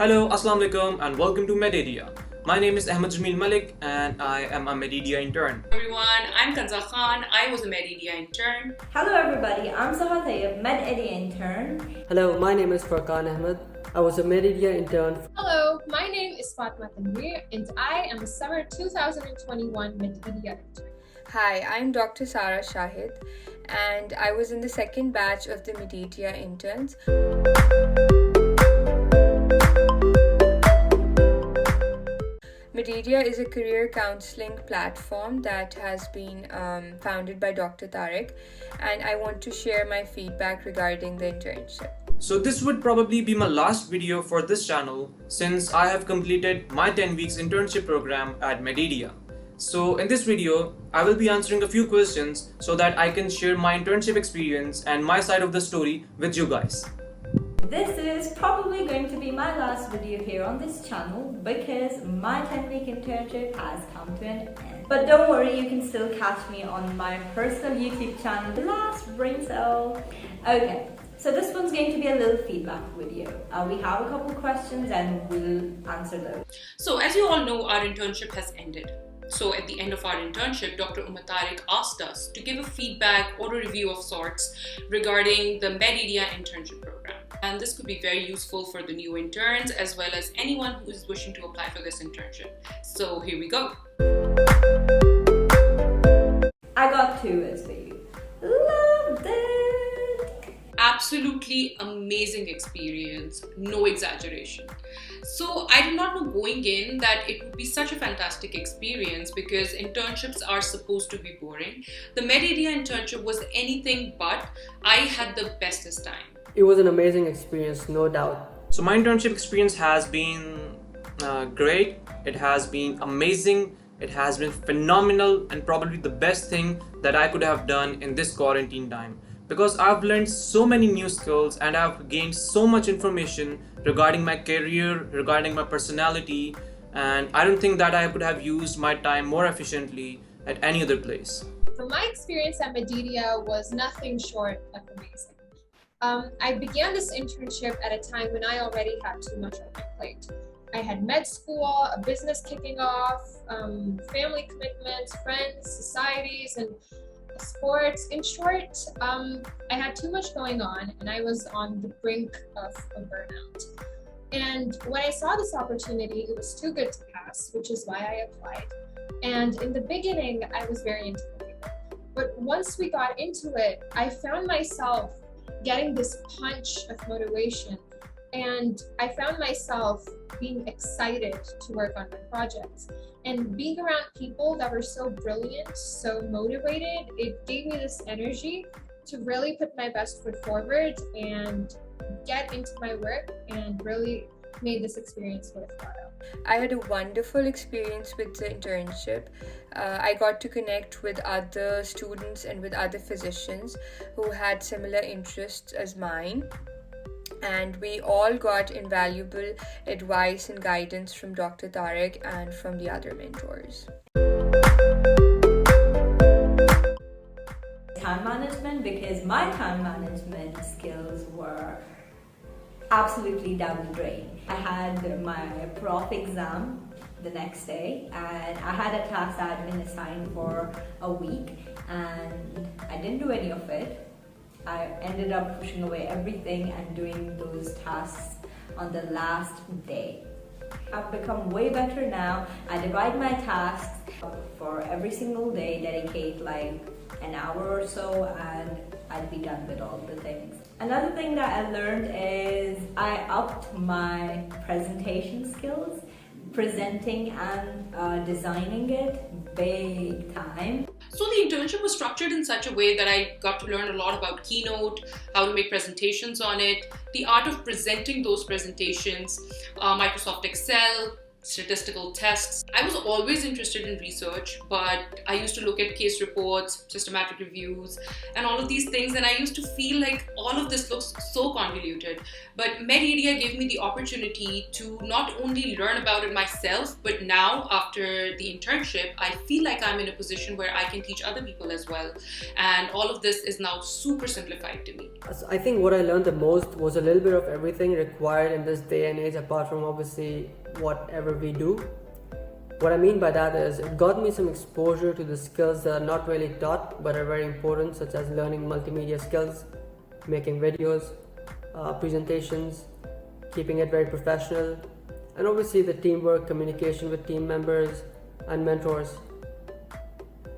Hello, Assalamu alaikum and welcome to Mededia. My name is Ahmed Jamil Malik and I am a Mededia intern. Everyone, I'm Kanza Khan. I was a Mededia intern. Hello everybody, I'm Saha Tayyib, Mededia intern. Hello, my name is Farkan Ahmed. I was a Mededia intern. Hello, my name is Fatma Tanweer and I am a summer 2021 Mededia intern. Hi, I'm Dr. Sarah Shahid and I was in the second batch of the Mededia interns. Mededia is a career counseling platform that has been founded by Dr. Tariq, and I want to share my feedback regarding the internship. So this would probably be my last video for this channel since I have completed my 10 weeks internship program at Mededia. So in this video, I will be answering a few questions so that I can share my internship experience and my side of the story with you guys. This is probably going to be my last video here on this channel because my 10-week internship has come to an end. But don't worry, you can still catch me on my personal YouTube channel, The Last Brain Cell. Okay, so this one's going to be a little feedback video. We have a couple questions and we'll answer those. So as you all know, our internship has ended. So at the end of our internship, Dr. Tariq asked us to give a feedback or a review of sorts regarding the Mededia internship program. And this could be very useful for the new interns as well as anyone who is wishing to apply for this internship. So here we go. I got 2 words for you. Loved it! Absolutely amazing experience, no exaggeration. So I did not know going in that it would be such a fantastic experience because internships are supposed to be boring. The Mededia internship was anything but. I had the bestest time. It was an amazing experience, no doubt. So my internship experience has been great. It has been amazing. It has been phenomenal and probably the best thing that I could have done in this quarantine time. Because I've learned so many new skills and I've gained so much information regarding my career, regarding my personality, and I don't think that I could have used my time more efficiently at any other place. So my experience at Mededia was nothing short of amazing. I began this internship at a time when I already had too much on my plate. I had med school, a business kicking off, family commitments, friends, societies, and sports. In short, I had too much going on and I was on the brink of a burnout. And when I saw this opportunity, it was too good to pass, which is why I applied. And in the beginning, I was very intimidated. But once we got into it, I found myself getting this punch of motivation. And I found myself being excited to work on my projects. And being around people that were so brilliant, so motivated, it gave me this energy to really put my best foot forward and get into my work and really made this experience worthwhile. I had a wonderful experience with the internship. I got to connect with other students and with other physicians who had similar interests as mine. And we all got invaluable advice and guidance from Dr. Tariq and from the other mentors. Time management, because my time management skills were absolutely down the drain. I had my prof exam the next day and I had a task that had been assigned for a week and I didn't do any of it. I ended up pushing away everything and doing those tasks on the last day. I've become way better now. I divide my tasks for every single day, dedicate like an hour or so, and I'll be done with all the things. Another thing that I learned is I upped my presentation skills, presenting and designing it big time. So the internship was structured in such a way that I got to learn a lot about Keynote, how to make presentations on it, the art of presenting those presentations, Microsoft Excel, statistical tests. I was always interested in research, but I used to look at case reports, systematic reviews, and all of these things, and I used to feel like all of this looks so convoluted. But Mededia gave me the opportunity to not only learn about it myself, but now after the internship, I feel like I'm in a position where I can teach other people as well. And all of this is now super simplified to me. So I think what I learned the most was a little bit of everything required in this day and age, apart from obviously whatever we do. What I mean by that is it got me some exposure to the skills that are not really taught but are very important, such as learning multimedia skills, making videos, presentations, keeping it very professional, and obviously the teamwork, communication with team members and mentors.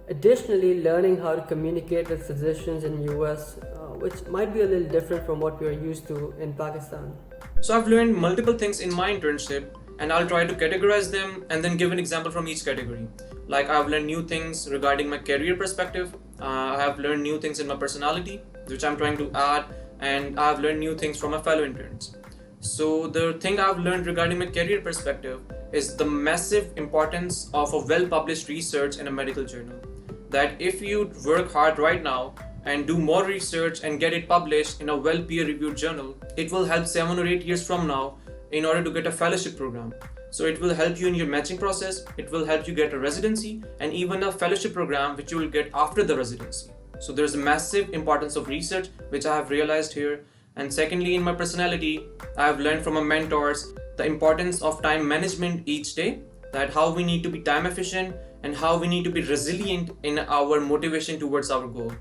Additionally, learning how to communicate with physicians in US, which might be a little different from what we are used to in Pakistan. So I've learned multiple things in my internship, and I'll try to categorize them and then give an example from each category. Like I've learned new things regarding my career perspective, I have learned new things in my personality, which I'm trying to add, and I've learned new things from my fellow interns. So the thing I've learned regarding my career perspective is the massive importance of a well-published research in a medical journal. That if you work hard right now and do more research and get it published in a well peer-reviewed journal, it will help 7 or 8 years from now in order to get a fellowship program. So it will help you in your matching process, it will help you get a residency and even a fellowship program which you will get after the residency. So there's a massive importance of research which I have realized here. And secondly, in my personality, I have learned from my mentors the importance of time management each day, that how we need to be time efficient and how we need to be resilient in our motivation towards our goal.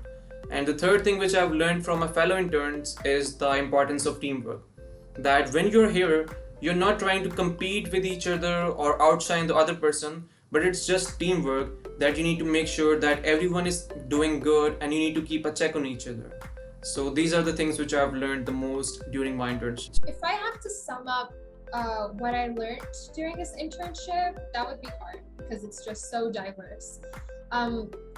And the third thing which I've learned from my fellow interns is the importance of teamwork. That when you're here, you're not trying to compete with each other or outshine the other person, but it's just teamwork, that you need to make sure that everyone is doing good and you need to keep a check on each other. So these are the things which I've learned the most during my internship. If I have to sum up what I learned during this internship, that would be hard because it's just so diverse.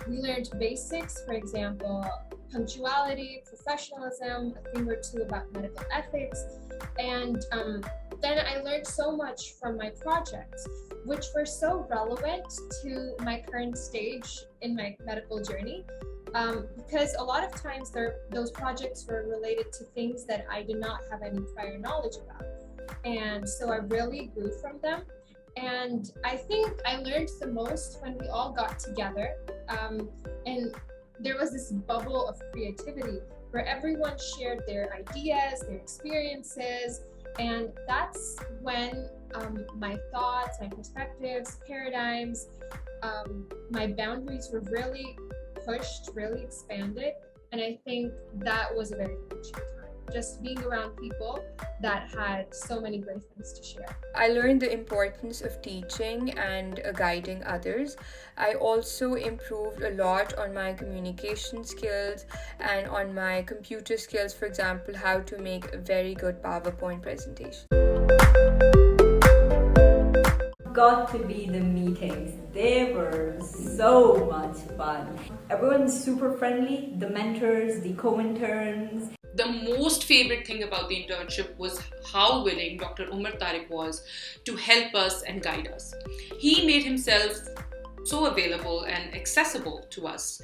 We learned basics, for example, punctuality, professionalism, a thing or two about medical ethics, and then I learned so much from my projects, which were so relevant to my current stage in my medical journey. Because a lot of times those projects were related to things that I did not have any prior knowledge about. And so I really grew from them. And I think I learned the most when we all got together. And there was this bubble of creativity where everyone shared their ideas, their experiences. And that's when my thoughts, my perspectives, paradigms, my boundaries were really pushed, really expanded, and I think that was a very crucial time. Just being around people that had so many great things to share. I learned the importance of teaching and guiding others. I also improved a lot on my communication skills and on my computer skills, for example, how to make a very good PowerPoint presentation. Got to be the meetings. They were so much fun. Everyone's super friendly, the mentors, the co-interns. The most favorite thing about the internship was how willing Dr. Tariq was to help us and guide us. He made himself so available and accessible to us.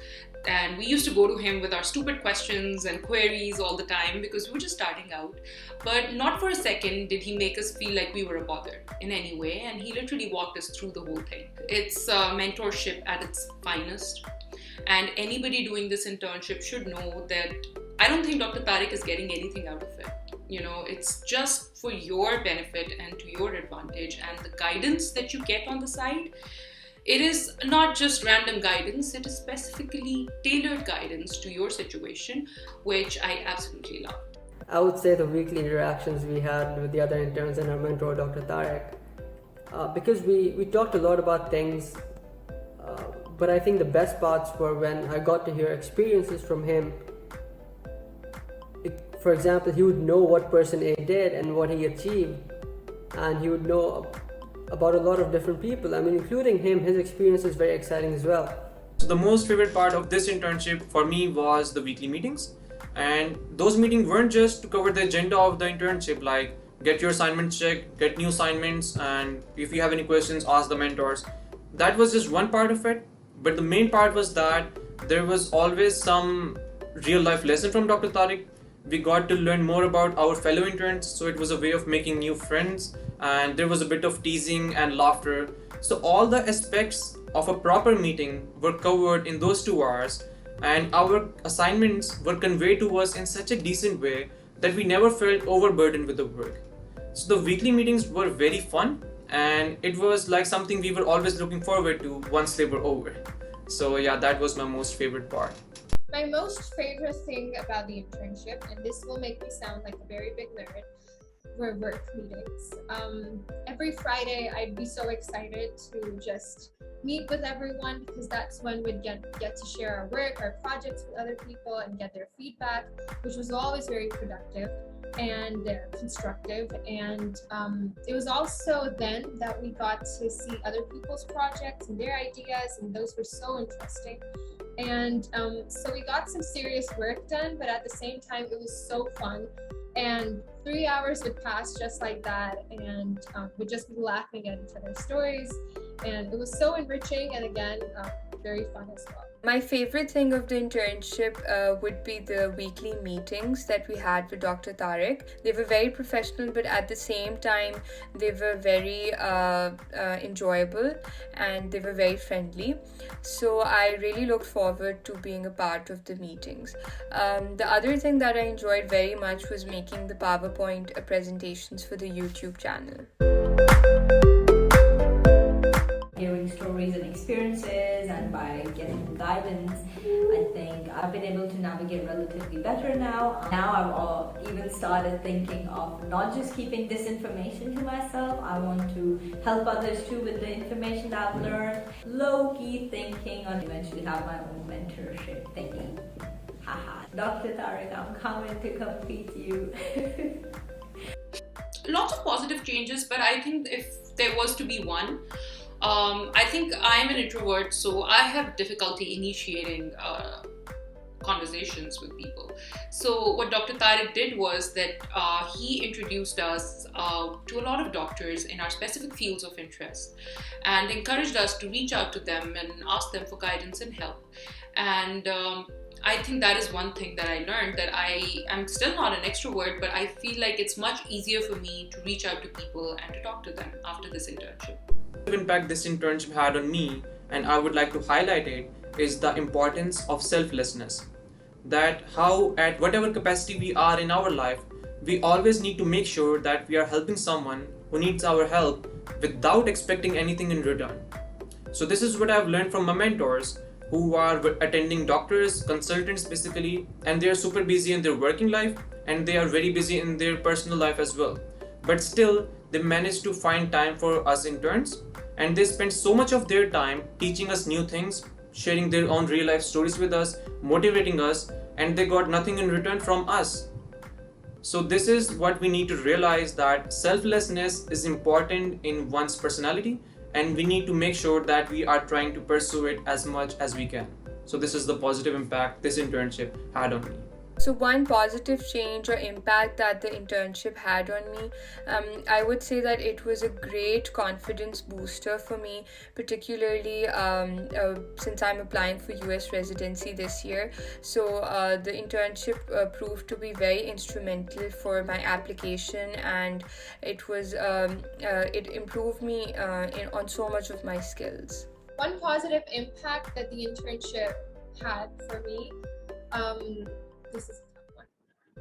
And we used to go to him with our stupid questions and queries all the time because we were just starting out. But not for a second did he make us feel like we were a bother in any way. And he literally walked us through the whole thing. It's mentorship at its finest. And anybody doing this internship should know that I don't think Dr. Tariq is getting anything out of it. You know, it's just for your benefit and to your advantage. And the guidance that you get on the side, it is not just random guidance, it is specifically tailored guidance to your situation, which I absolutely love. I would say the weekly interactions we had with the other interns and our mentor, Dr. Tariq, because we talked a lot about things, but I think the best parts were when I got to hear experiences from him. For example, he would know what person A did and what he achieved, and he would know about a lot of different people. I mean, including him, his experience is very exciting as well. So the most favorite part of this internship for me was the weekly meetings. And those meetings weren't just to cover the agenda of the internship, like get your assignments checked, get new assignments, and if you have any questions, ask the mentors. That was just one part of it, but the main part was that there was always some real life lesson from Dr. Tariq. We got to learn more about our fellow interns, so it was a way of making new friends, and there was a bit of teasing and laughter. So all the aspects of a proper meeting were covered in those 2 hours, and our assignments were conveyed to us in such a decent way that we never felt overburdened with the work. So the weekly meetings were very fun, and it was like something we were always looking forward to once they were over. So yeah, that was my most favorite part. My most favorite thing about the internship, and this will make me sound like a very big nerd, were work meetings. Every Friday, I'd be so excited to just meet with everyone because that's when we'd get to share our work, our projects with other people and get their feedback, which was always very productive and constructive. And it was also then that we got to see other people's projects and their ideas, and those were so interesting. And so we got some serious work done, but at the same time, it was so fun. And 3 hours would pass just like that, and we'd just be laughing at each other's stories. And it was so enriching, and again, very fun as well. My favorite thing of the internship would be the weekly meetings that we had with Dr. Tariq. They were very professional, but at the same time, they were very enjoyable and they were very friendly. So I really looked forward to being a part of the meetings. The other thing that I enjoyed very much was making the PowerPoint presentations for the YouTube channel. Hearing stories and experiences, and by getting guidance, I think I've been able to navigate relatively better now. Now I've even started thinking of not just keeping this information to myself. I want to help others too with the information that I've learned. Low-key thinking on eventually have my own mentorship thingy. Haha. Dr. Tariq, I'm coming to complete you. Lots of positive changes, but I think if there was to be one, I think I'm an introvert, so I have difficulty initiating conversations with people. So what Dr. Tariq did was that he introduced us to a lot of doctors in our specific fields of interest and encouraged us to reach out to them and ask them for guidance and help. And I think that is one thing that I learned, that I am still not an extrovert, but I feel like it's much easier for me to reach out to people and to talk to them after this internship. The impact this internship had on me, and I would like to highlight it, is the importance of selflessness. That how at whatever capacity we are in our life, we always need to make sure that we are helping someone who needs our help without expecting anything in return. So this is what I've learned from my mentors, who are attending doctors, consultants basically, and they are super busy in their working life and they are very busy in their personal life as well. But still, they manage to find time for us interns, and they spend so much of their time teaching us new things, sharing their own real life stories with us, motivating us, and they got nothing in return from us. So this is what we need to realize, that selflessness is important in one's personality, and we need to make sure that we are trying to pursue it as much as we can. So this is the positive impact this internship had on me. So one positive change or impact that the internship had on me, I would say that it was a great confidence booster for me, particularly since I'm applying for US residency this year. So the internship proved to be very instrumental for my application, and it was it improved me on so much of my skills. One positive impact that the internship had for me, this is a tough one.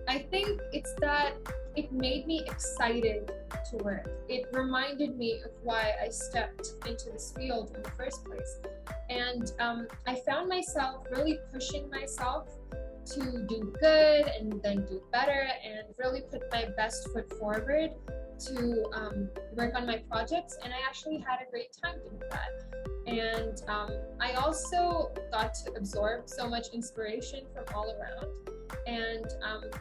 I think it's that it made me excited to work. It reminded me of why I stepped into this field in the first place. And I found myself really pushing myself to do good and then do better and really put my best foot forward to work on my projects. And I actually had a great time doing that. And I also got to absorb so much inspiration from all around. And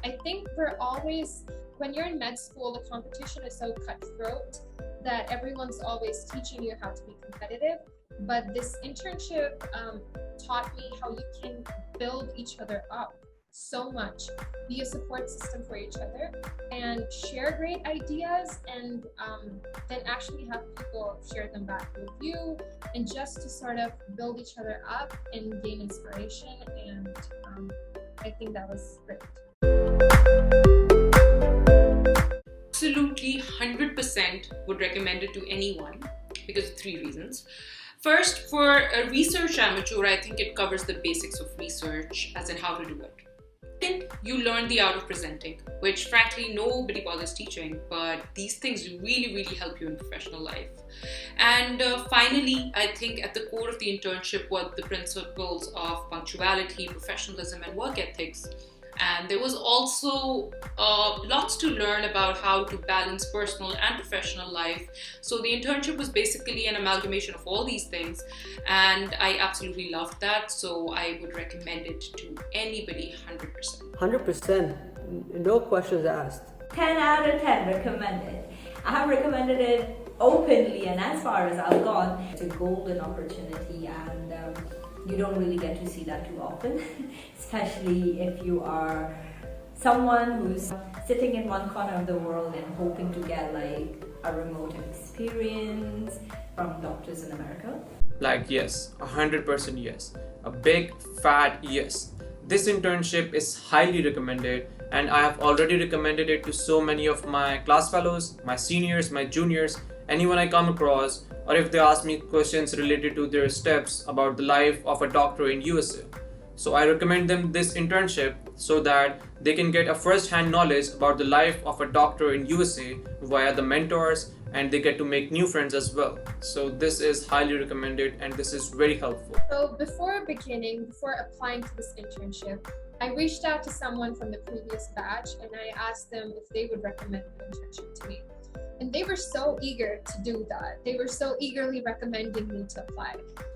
I think we're always, when you're in med school, the competition is so cutthroat that everyone's always teaching you how to be competitive. But this internship taught me how you can build each other up so much, be a support system for each other, and share great ideas, and then actually have people share them back with you, and just to sort of build each other up and gain inspiration. And I think that was great. Absolutely 100% would recommend it to anyone because of 3 reasons. First, for a research amateur, I think it covers the basics of research, as in how to do it. Second, you learn the art of presenting, which frankly nobody bothers teaching, but these things really help you in professional life. And finally, I think at the core of the internship were the principles of punctuality, professionalism, and work ethics. And there was also lots to learn about how to balance personal and professional life. So the internship was basically an amalgamation of all these things, and I absolutely loved that. So I would recommend it to anybody 100%. 100%, no questions asked. 10 out of 10 recommended. I have recommended it openly and as far as I've gone. It's a golden opportunity, and you don't really get to see that too often, especially if you are someone who's sitting in one corner of the world and hoping to get like a remote experience from doctors in America. Like, yes, 100% yes. A big fat yes. This internship is highly recommended, and I have already recommended it to so many of my class fellows, my seniors, my juniors, anyone I come across, or if they ask me questions related to their steps about the life of a doctor in USA. So I recommend them this internship so that they can get a first-hand knowledge about the life of a doctor in USA via the mentors, and they get to make new friends as well. So this is highly recommended, and this is very helpful. So before applying to this internship, I reached out to someone from the previous batch, and I asked them if they would recommend the internship to me. And they were so eager to do that. They were so eagerly recommending me to apply.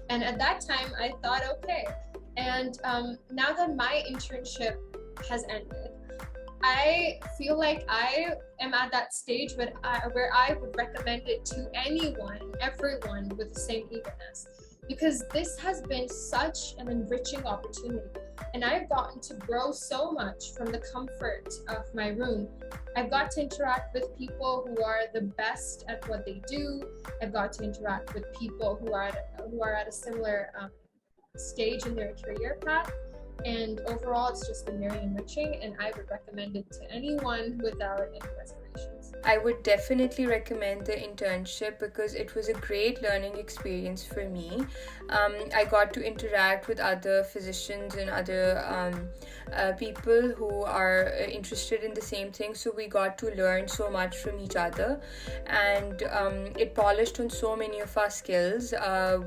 And at that time, I thought, okay. And now that my internship has ended, I feel like I am at that stage where I would recommend it to anyone, everyone with the same eagerness. Because this has been such an enriching opportunity. And I've gotten to grow so much from the comfort of my room. I've got to interact with people who are the best at what they do. I've got to interact with people who are at a similar stage in their career path. And overall, it's just been very enriching, and I would recommend it to anyone without any reservations. I would definitely recommend the internship because it was a great learning experience for me. I got to interact with other physicians and other people who are interested in the same thing, so we got to learn so much from each other, and it polished on so many of our skills.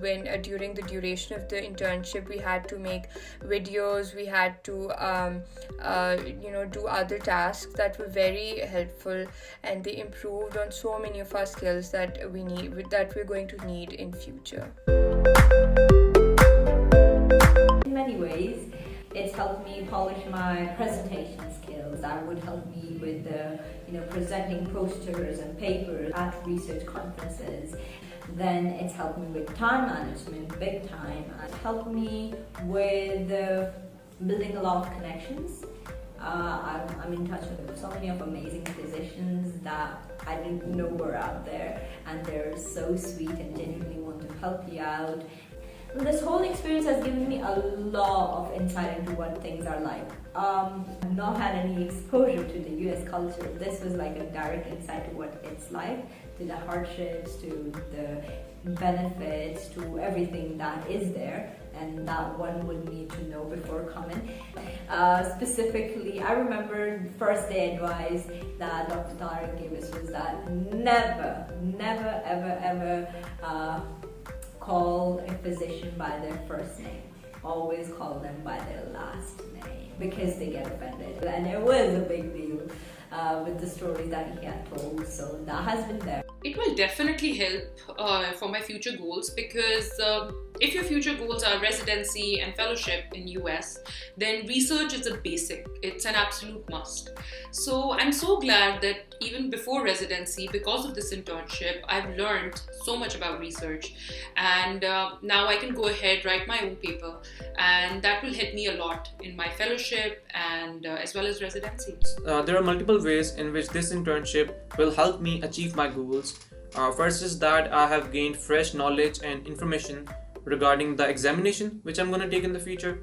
When during the duration of the internship, we had to make videos, we had to do other tasks that were very helpful, and they improved on so many of our skills that we're going to need in future. In many ways, it's helped me polish my presentation skills. That would help me with presenting posters and papers at research conferences. Then it's helped me with time management, big time. It's helped me with building a lot of connections. I'm in touch with so many of amazing physicians that I didn't know were out there, and they're so sweet and genuinely want to help you out. This whole experience has given me a lot of insight into what things are like. I've not had any exposure to the US culture. This was like a direct insight to what it's like, to the hardships, to the benefits, to everything that is there, and that one would need to know before coming. Specifically, I remember the first day advice that Dr. Tariq gave us was that never, ever call a physician by their first name. Always call them by their last name, because they get offended. And it was a big deal with the stories that he had told, so that has been there. It will definitely help for my future goals because If your future goals are residency and fellowship in US, then research is a basic. It's an absolute must. So I'm so glad that even before residency, because of this internship, I've learned so much about research, and now I can go ahead, write my own paper, and that will help me a lot in my fellowship and as well as residency. There are multiple ways in which this internship will help me achieve my goals. First is that I have gained fresh knowledge and information regarding the examination which I'm going to take in the future.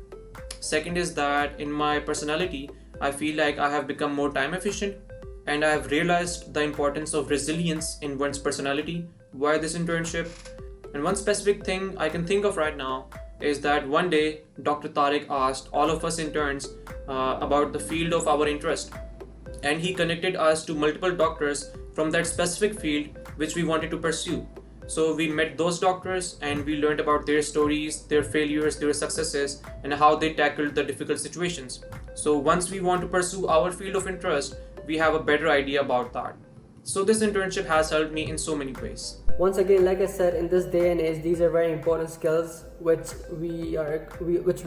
Second is that in my personality, I feel like I have become more time efficient, and I have realized the importance of resilience in one's personality via this internship. And one specific thing I can think of right now is that one day Dr. Tariq asked all of us interns about the field of our interest, and he connected us to multiple doctors from that specific field which we wanted to pursue. So we met those doctors and we learned about their stories, their failures, their successes, and how they tackled the difficult situations. So once we want to pursue our field of interest, we have a better idea about that. So this internship has helped me in so many ways. Once again, like I said, in this day and age, these are very important skills which we are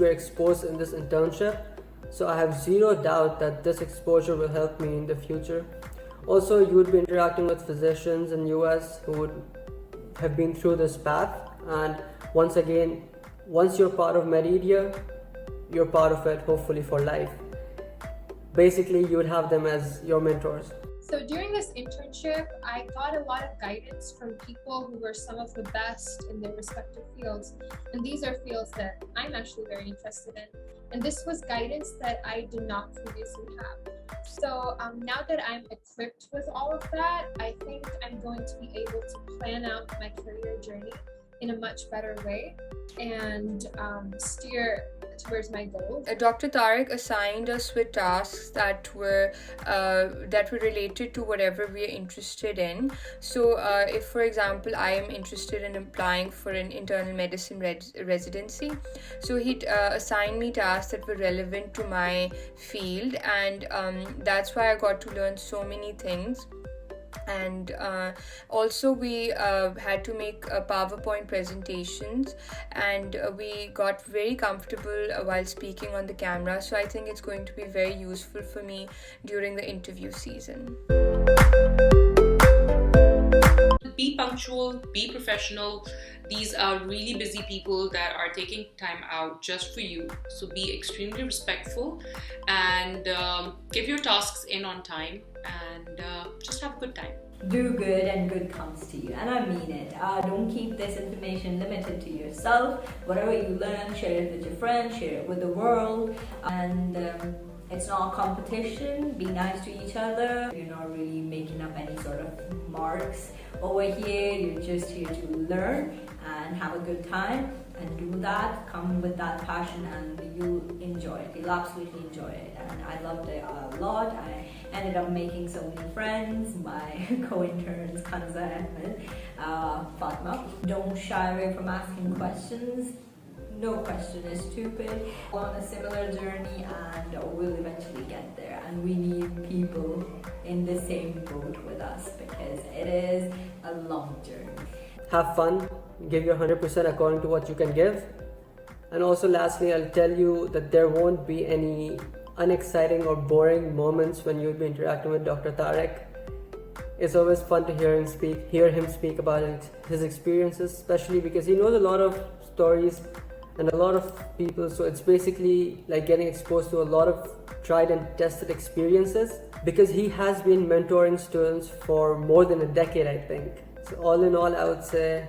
exposed in this internship. So I have zero doubt that this exposure will help me in the future. Also, you would be interacting with physicians in US who would have been through this path, and once again, once you're part of Mededia, you're part of it hopefully for life. Basically, you would have them as your mentors. So during this internship, I got a lot of guidance from people who were some of the best in their respective fields. And these are fields that I'm actually very interested in. And this was guidance that I did not previously have. So now that I'm equipped with all of that, I think I'm going to be able to plan out my career journey in a much better way and steer towards my goals. Dr. Tariq assigned us with tasks that were related to whatever we are interested in. So if, for example, I am interested in applying for an internal medicine residency, so he assigned me tasks that were relevant to my field, and that's why I got to learn so many things. And also we had to make PowerPoint presentations, and we got very comfortable while speaking on the camera, so I think it's going to be very useful for me during the interview season. Be punctual, be professional. These are really busy people that are taking time out just for you. So be extremely respectful and give your tasks in on time, and just have a good time. Do good and good comes to you, and I mean it. Don't keep this information limited to yourself. Whatever you learn, share it with your friends, share it with the world. And it's not a competition. Be nice to each other. You're not really making up any sort of marks over here. You're just here to learn and have a good time, and do that. Come with that passion, and you'll enjoy it. You'll absolutely enjoy it. And I loved it a lot. I ended up making so many friends. My co-interns, Kanza and Fatma. Don't shy away from asking questions. No question is stupid. We're on a similar journey, and we'll eventually get there. And we need people in the same boat with us, because it is a long journey. Have fun, give your 100% according to what you can give. And also lastly, I'll tell you that there won't be any unexciting or boring moments when you'll be interacting with Dr. Tariq. It's always fun to hear him speak about his experiences, especially because he knows a lot of stories and a lot of people. So it's basically like getting exposed to a lot of tried and tested experiences, because he has been mentoring students for more than a decade, I think. So all in all, I would say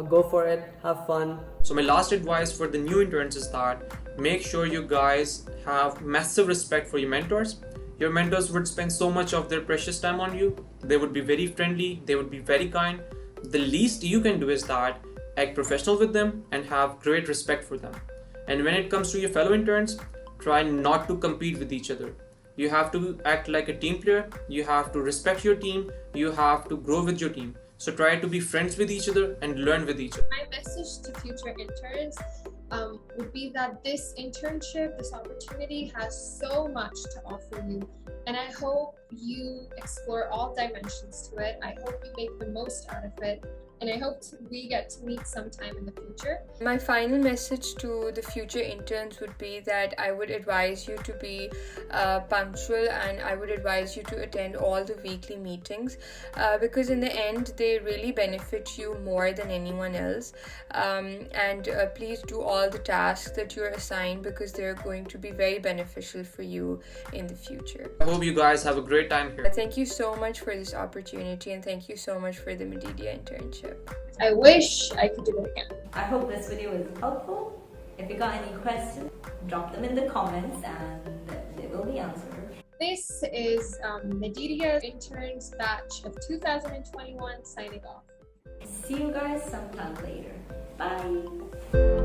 go for it, have fun. So my last advice for the new interns is that make sure you guys have massive respect for your mentors. Your mentors would spend so much of their precious time on you. They would be very friendly, they would be very kind. The least you can do is that act professional with them and have great respect for them. And when it comes to your fellow interns, try not to compete with each other. You have to act like a team player, you have to respect your team, you have to grow with your team. So try to be friends with each other and learn with each other. My message to future interns would be that this internship, this opportunity has so much to offer you. And I hope you explore all dimensions to it. I hope you make the most out of it and I hope we get to meet sometime in the future. My final message to the future interns would be that I would advise you to be punctual, and I would advise you to attend all the weekly meetings because in the end they really benefit you more than anyone else. And please do all the tasks that you're assigned because they're going to be very beneficial for you in the future. I hope you guys have a great time here. Thank you so much for this opportunity, and thank you so much for the Mededia internship. I wish I could do it again. I hope this video was helpful. If you got any questions, drop them in the comments and they will be answered. This is Mededia Interns batch of 2021 signing off. See you guys sometime later. Bye.